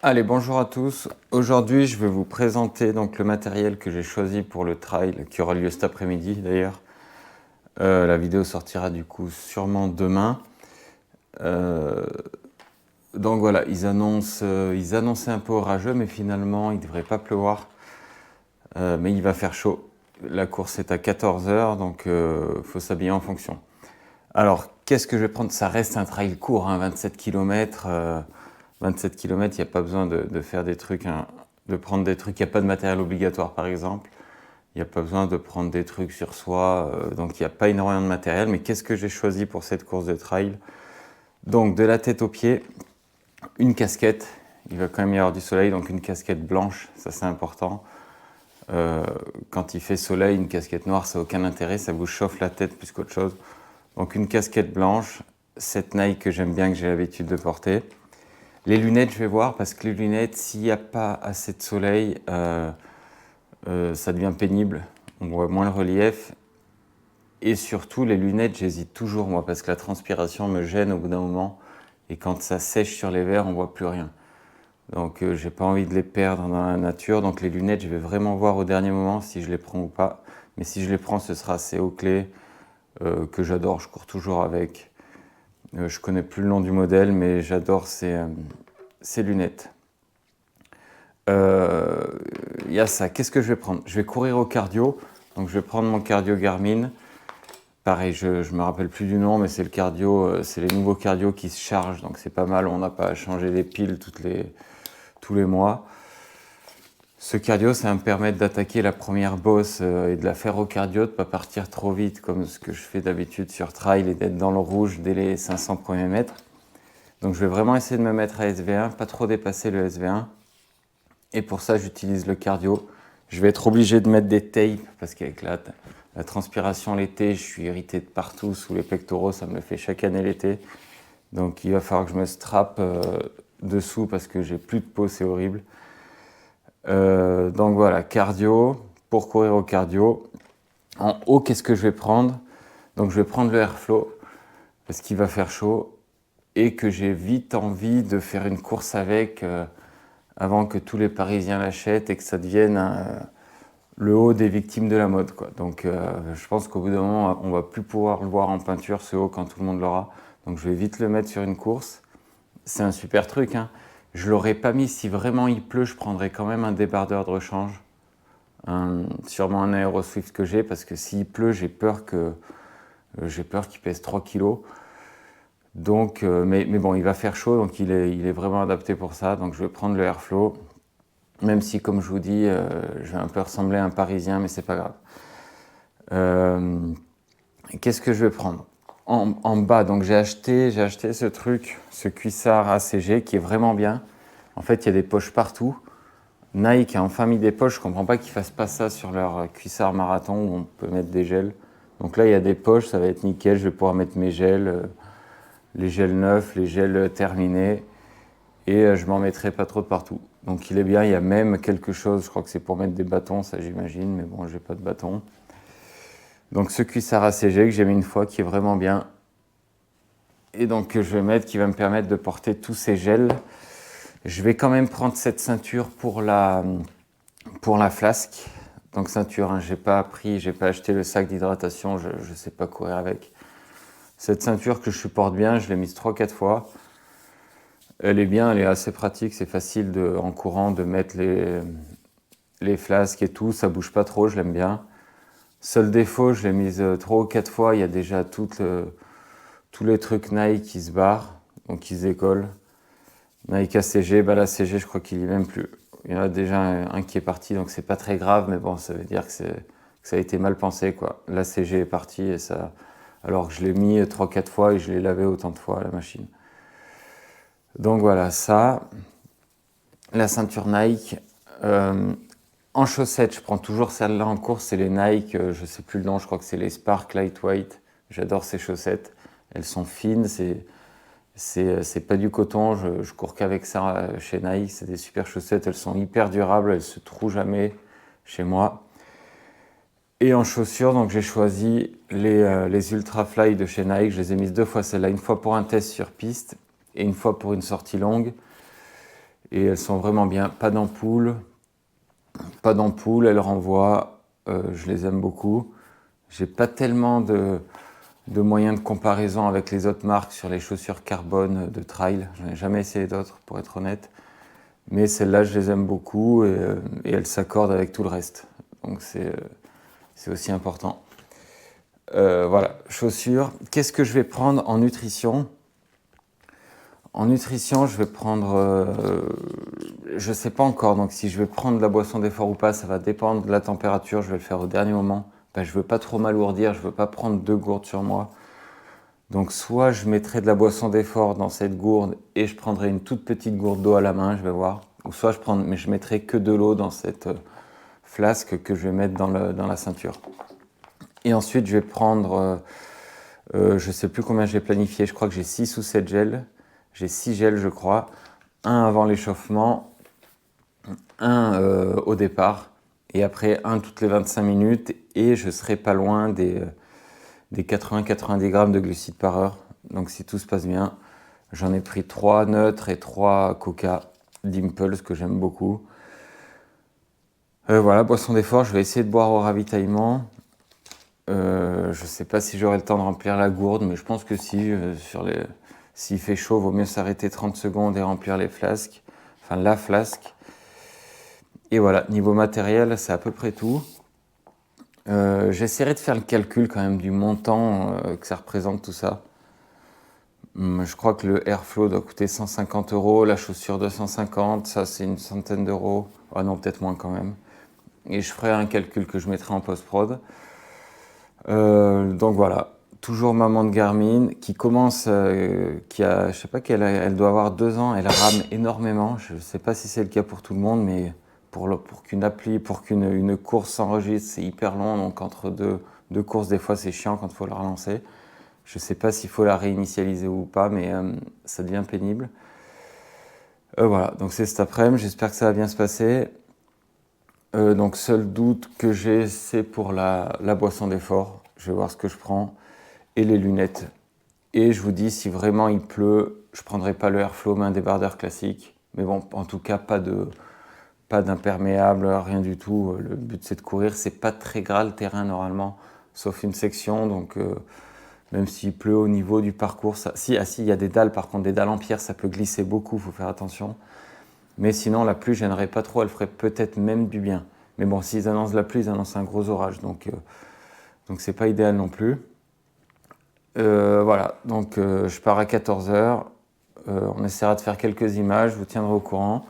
Allez, bonjour à tous. Aujourd'hui, je vais vous présenter donc le matériel que j'ai choisi pour le trail qui aura lieu cet après-midi d'ailleurs. La vidéo sortira du coup sûrement demain. Donc voilà, ils annonçaient un peu orageux, mais finalement il ne devrait pas pleuvoir. Mais il va faire chaud. La course est à 14 h, donc faut s'habiller en fonction. Alors, qu'est-ce que je vais prendre? Ça reste un trail court, hein, 27 km. 27 km, il n'y a pas besoin de faire des trucs, hein, de prendre des trucs. Il n'y a pas de matériel obligatoire, par exemple. Il n'y a pas besoin de prendre des trucs sur soi. Donc, il n'y a pas énormément de matériel. Mais qu'est-ce que j'ai choisi pour cette course de trail? Donc, de la tête aux pieds, une casquette. Il va quand même y avoir du soleil, donc une casquette blanche, ça c'est important. Quand il fait soleil, une casquette noire, ça n'a aucun intérêt. Ça vous chauffe la tête plus qu'autre chose. Donc une casquette blanche, cette Nike que j'aime bien, que j'ai l'habitude de porter. Les lunettes, je vais voir, parce que les lunettes, s'il n'y a pas assez de soleil, ça devient pénible. On voit moins le relief. Et surtout, les lunettes, j'hésite toujours, moi, parce que la transpiration me gêne au bout d'un moment. Et quand ça sèche sur les verres, on ne voit plus rien. Donc, j'ai pas envie de les perdre dans la nature. Donc, les lunettes, je vais vraiment voir au dernier moment si je les prends ou pas. Mais si je les prends, ce sera ces Oakley que j'adore. Je cours toujours avec. Je connais plus le nom du modèle, mais j'adore ces lunettes. Il y a ça. Qu'est-ce que je vais prendre? Je vais courir au cardio. Donc, je vais prendre mon cardio Garmin. Pareil, je me rappelle plus du nom, mais c'est le cardio, c'est les nouveaux cardio qui se chargent, donc c'est pas mal. On n'a pas à changer les piles tous les mois. Ce cardio, ça va me permettre d'attaquer la première bosse et de la faire au cardio, de ne pas partir trop vite comme ce que je fais d'habitude sur trail et d'être dans le rouge dès les 500 premiers mètres. Donc je vais vraiment essayer de me mettre à SV1, pas trop dépasser le SV1. Et pour ça, j'utilise le cardio. Je vais être obligé de mettre des tapes parce qu'avec la transpiration l'été, je suis irrité de partout, sous les pectoraux, ça me le fait chaque année l'été. Donc il va falloir que je me strappe dessous parce que j'ai plus de peau, c'est horrible. Donc voilà, cardio, pour courir au cardio. En haut, qu'est-ce que je vais prendre? Donc je vais prendre le Airflow parce qu'il va faire chaud et que j'ai vite envie de faire une course avec avant que tous les Parisiens l'achètent et que ça devienne le haut des victimes de la mode, quoi. Donc je pense qu'au bout d'un moment, on va plus pouvoir le voir en peinture, ce haut, quand tout le monde l'aura. Donc je vais vite le mettre sur une course. C'est un super truc, hein. Je l'aurais pas mis si vraiment il pleut, je prendrais quand même un débardeur de rechange. Sûrement un Aeroswift que j'ai, parce que s'il pleut, j'ai peur qu'il pèse 3 kilos. Donc, mais bon, il va faire chaud, donc il est vraiment adapté pour ça. Donc je vais prendre le Airflow. Même si, comme je vous dis, je vais un peu ressembler à un Parisien, mais c'est pas grave. Qu'est-ce que je vais prendre? En bas, donc j'ai acheté ce truc, ce cuissard ACG qui est vraiment bien. En fait, il y a des poches partout. Nike a enfin mis des poches. Je comprends pas qu'ils fassent pas ça sur leur cuissard marathon où on peut mettre des gels. Donc là, il y a des poches, ça va être nickel. Je vais pouvoir mettre mes gels, les gels neufs, les gels terminés. Et je m'en mettrai pas trop de partout. Donc il est bien, il y a même quelque chose, je crois que c'est pour mettre des bâtons, ça j'imagine, mais bon, j'ai pas de bâton. Donc ce cuissard ACG que j'ai mis une fois, qui est vraiment bien. Et donc que je vais mettre, qui va me permettre de porter tous ces gels. Je vais quand même prendre cette ceinture pour la flasque. Donc ceinture, hein, j'ai pas acheté le sac d'hydratation, je sais pas courir avec. Cette ceinture que je supporte bien, je l'ai mise 3-4 fois. Elle est bien, elle est assez pratique, c'est facile en courant de mettre les flasques et tout, ça bouge pas trop, je l'aime bien. Seul défaut, je l'ai mise 3 ou 4 fois, il y a déjà tous les trucs Nike qui se barrent, donc ils se décollent. Nike ACG, l'ACG je crois qu'il y est même plus. Il y en a déjà un qui est parti, donc c'est pas très grave, mais bon, ça veut dire que ça a été mal pensé, quoi. L'ACG est parti, et ça, alors que je l'ai mis 3-4 fois et je l'ai lavé autant de fois à la machine. Donc voilà, ça, la ceinture Nike. En chaussettes, je prends toujours celle-là en course, c'est les Nike, je sais plus le nom, je crois que c'est les Spark Lightweight. J'adore ces chaussettes, elles sont fines, c'est pas du coton, je cours qu'avec ça chez Nike, c'est des super chaussettes, elles sont hyper durables, elles se trouent jamais chez moi. Et en chaussures, donc j'ai choisi les Ultra Fly de chez Nike, je les ai mises 2 fois celles-là, une fois pour un test sur piste et une fois pour une sortie longue. Et elles sont vraiment bien. Pas d'ampoule, elles renvoient. Je les aime beaucoup. J'ai pas tellement de moyens de comparaison avec les autres marques sur les chaussures carbone de trail. J'en ai jamais essayé d'autres, pour être honnête. Mais celles-là, je les aime beaucoup et elles s'accordent avec tout le reste. Donc c'est aussi important. Voilà, chaussures. Qu'est-ce que je vais prendre en nutrition? En nutrition, je vais prendre... je ne sais pas encore, donc si je vais prendre de la boisson d'effort ou pas, ça va dépendre de la température. Je vais le faire au dernier moment. Ben, je ne veux pas trop m'alourdir, je ne veux pas prendre 2 gourdes sur moi. Donc soit je mettrai de la boisson d'effort dans cette gourde et je prendrai une toute petite gourde d'eau à la main, je vais voir. Ou soit je mettrai que de l'eau dans cette flasque que je vais mettre dans la ceinture. Et ensuite, je vais prendre, je ne sais plus combien j'ai planifié, je crois que j'ai 6 ou 7 gels. J'ai 6 gels, je crois. Un avant l'échauffement, un au départ, et après un toutes les 25 minutes. Et je serai pas loin des 80-90 grammes de glucides par heure. Donc si tout se passe bien, j'en ai pris 3 neutres et 3 Coca d'Impulse que j'aime beaucoup. Voilà, boisson d'effort, je vais essayer de boire au ravitaillement. Je ne sais pas si j'aurai le temps de remplir la gourde, mais je pense que si. S'il fait chaud, il vaut mieux s'arrêter 30 secondes et remplir les flasques. Enfin, la flasque. Et voilà, niveau matériel, c'est à peu près tout. J'essaierai de faire le calcul quand même du montant que ça représente tout ça. Je crois que le Airflow doit coûter 150 €, la chaussure 250, ça c'est une centaine d'euros. Ah non, peut-être moins quand même. Et je ferai un calcul que je mettrai en post-prod. Donc voilà, toujours maman de Garmin qui commence, je sais pas elle doit avoir 2 ans, elle rame énormément. Je sais pas si c'est le cas pour tout le monde, mais pour qu'une course s'enregistre, c'est hyper long. Donc entre deux courses, des fois c'est chiant quand il faut la relancer. Je sais pas s'il faut la réinitialiser ou pas, mais ça devient pénible. Voilà, donc c'est cet après-midi, j'espère que ça va bien se passer. Donc seul doute que j'ai, c'est pour la boisson d'effort. Je vais voir ce que je prends. Et les lunettes. Et je vous dis, si vraiment il pleut, je ne prendrai pas le Airflow, mais un débardeur classique. Mais bon, en tout cas, pas d'imperméable, rien du tout. Le but, c'est de courir. C'est pas très gras le terrain, normalement, sauf une section. Donc, même s'il pleut au niveau du parcours... il y a des dalles, par contre, des dalles en pierre, ça peut glisser beaucoup, il faut faire attention. Mais sinon, la pluie, je gênerait pas trop, elle ferait peut-être même du bien. Mais bon, s'ils annoncent la pluie, ils annoncent un gros orage, donc c'est pas idéal non plus. Voilà, donc je pars à 14 h. On essaiera de faire quelques images, je vous tiendrai au courant.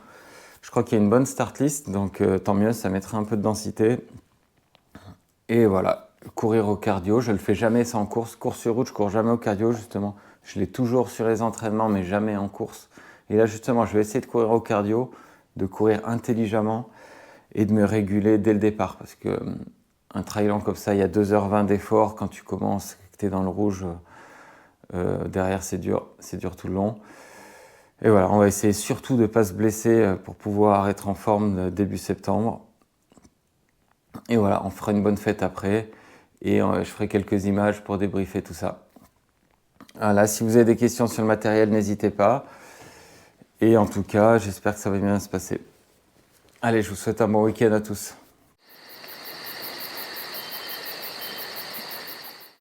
Je crois qu'il y a une bonne start list, donc tant mieux, ça mettra un peu de densité. Et voilà, courir au cardio, je le fais jamais sans course. Course sur route, je cours jamais au cardio, justement. Je l'ai toujours sur les entraînements, mais jamais en course. Et là, justement, je vais essayer de courir au cardio, de courir intelligemment et de me réguler dès le départ. Parce que un trail long comme ça, il y a 2h20 d'effort. Quand tu commences, que tu es dans le rouge, derrière, c'est dur tout le long. Et voilà, on va essayer surtout de ne pas se blesser pour pouvoir être en forme début septembre. Et voilà, on fera une bonne fête après. Et je ferai quelques images pour débriefer tout ça. Voilà, si vous avez des questions sur le matériel, n'hésitez pas. Et en tout cas, j'espère que ça va bien se passer. Allez, je vous souhaite un bon week-end à tous.